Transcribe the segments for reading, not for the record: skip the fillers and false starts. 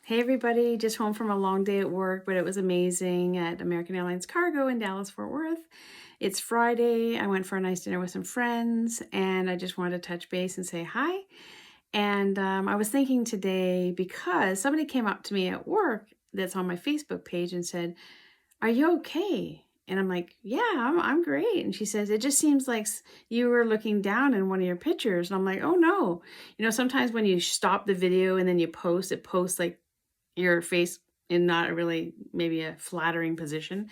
Hey everybody, just home from a long day at work, but it was amazing at American Airlines Cargo in Dallas, Fort Worth. It's Friday. I went for a nice dinner with some friends and I just wanted to touch base and say hi. And I was thinking today because somebody came up to me at work that's on my Facebook page and said, "Are you okay?" And I'm like, "Yeah, I'm great." And she says, "It just seems like you were looking down in one of your pictures." And I'm like, "Oh no." Sometimes when you stop the video and then you post, it posts like your face in not a really maybe a flattering position.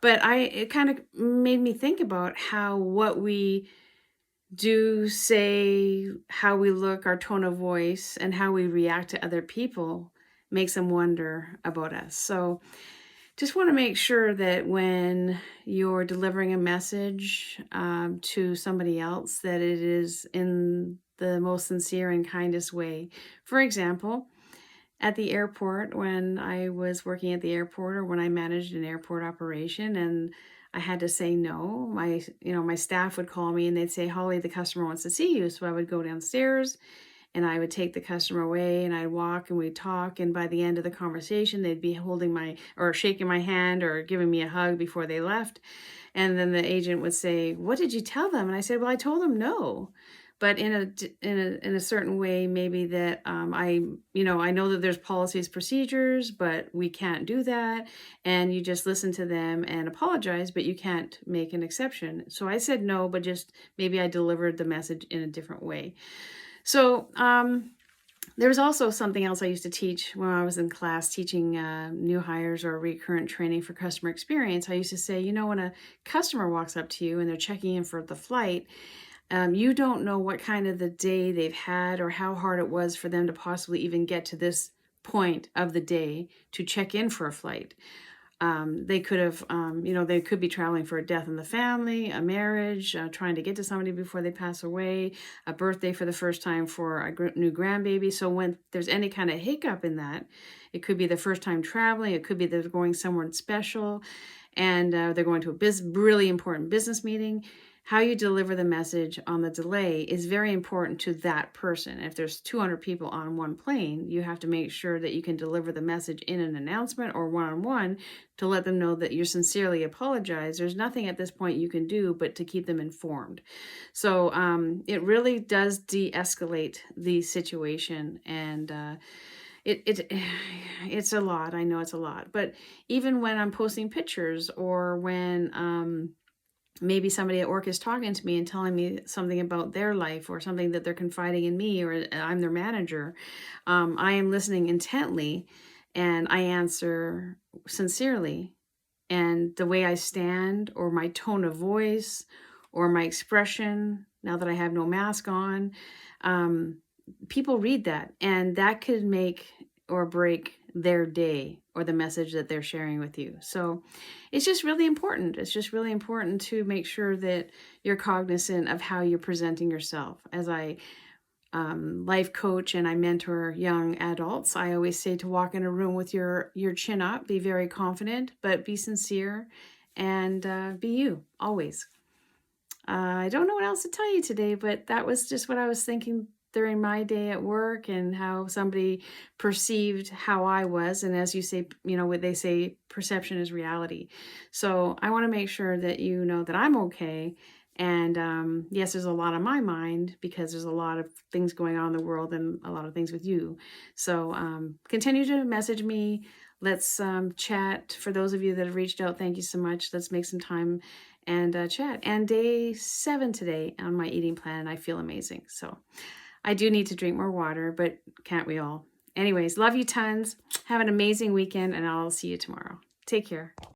But it kind of made me think about how what we do, say, how we look, our tone of voice, and how we react to other people makes them wonder about us. So just want to make sure that when you're delivering a message to somebody else, that it is in the most sincere and kindest way. For example, at the airport, when I was working at the airport or when I managed an airport operation and I had to say no, my staff would call me and they'd say, "Holly, the customer wants to see you." So I would go downstairs and I would take the customer away and I'd walk and we'd talk. And by the end of the conversation, they'd be holding my or shaking my hand or giving me a hug before they left. And then the agent would say, "What did you tell them?" And I said, "Well, I told them no." But in a certain way, maybe that I know that there's policies, procedures, but we can't do that. And you just listen to them and apologize, but you can't make an exception. So I said no, but just maybe I delivered the message in a different way. So there was also something else I used to teach when I was in class teaching new hires or recurrent training for customer experience. I used to say, when a customer walks up to you and they're checking in for the flight, you don't know what kind of the day they've had or how hard it was for them to possibly even get to this point of the day to check in for a flight. They could have, they could be traveling for a death in the family, a marriage, trying to get to somebody before they pass away, a birthday for the first time for a new grandbaby. So when there's any kind of hiccup in that, it could be the first time traveling, it could be they're going somewhere special, and they're going to a really important business meeting. How you deliver the message on the delay is very important to that person. If there's 200 people on one plane, you have to make sure that you can deliver the message in an announcement or one-on-one to let them know that you sincerely apologize. There's nothing at this point you can do but to keep them informed. So it really does de-escalate the situation, and it's a lot. I know it's a lot, but even when I'm posting pictures or when maybe somebody at work is talking to me and telling me something about their life or something that they're confiding in me, or I'm their manager, I am listening intently and I answer sincerely. And the way I stand or my tone of voice or my expression, now that I have no mask on, um, people read that and that could make or break their day or the message that they're sharing with you. So it's just really important. It's just really important to make sure that you're cognizant of how you're presenting yourself. As I life coach and I mentor young adults, I always say to walk in a room with your chin up, be very confident, but be sincere and be you always. I don't know what else to tell you today, but that was just what I was thinking during my day at work and how somebody perceived how I was. And as you say, what they say, perception is reality. So I want to make sure that you know that I'm okay. And yes, there's a lot on my mind because there's a lot of things going on in the world and a lot of things with you. So continue to message me. Let's chat. For those of you that have reached out, thank you so much. Let's make some time and chat. And day 7 today on my eating plan, and I feel amazing. So I do need to drink more water, but can't we all? Anyways, love you tons. Have an amazing weekend, and I'll see you tomorrow. Take care.